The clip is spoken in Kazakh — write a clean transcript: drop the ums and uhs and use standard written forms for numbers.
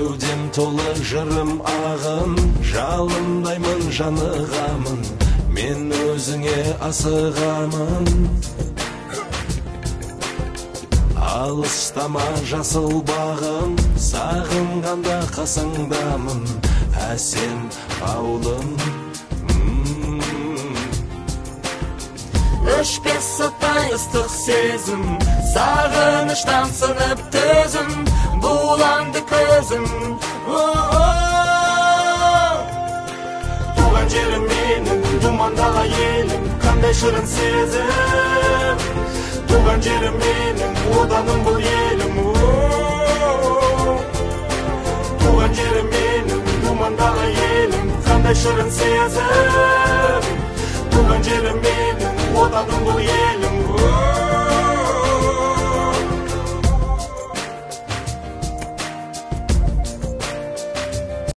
кеудем толы жырым ағын, жалындаймын жанығамын, мен өзіңе асығамын. Алыстама жасыл бағым, сағынғанда қасыңдамын, әсем ауылым. Өшпес сытай ыстық сезім, сағыныштан сынып төзім, буланды көзім. Туған жерім менің, думандала елім, қандай шырын сезім. Туған жерім менің, оданым бұл елім. Туған жерім менің, думандала елім, қандай шырын сезім. Туған жерім менің, оданым бұл елім.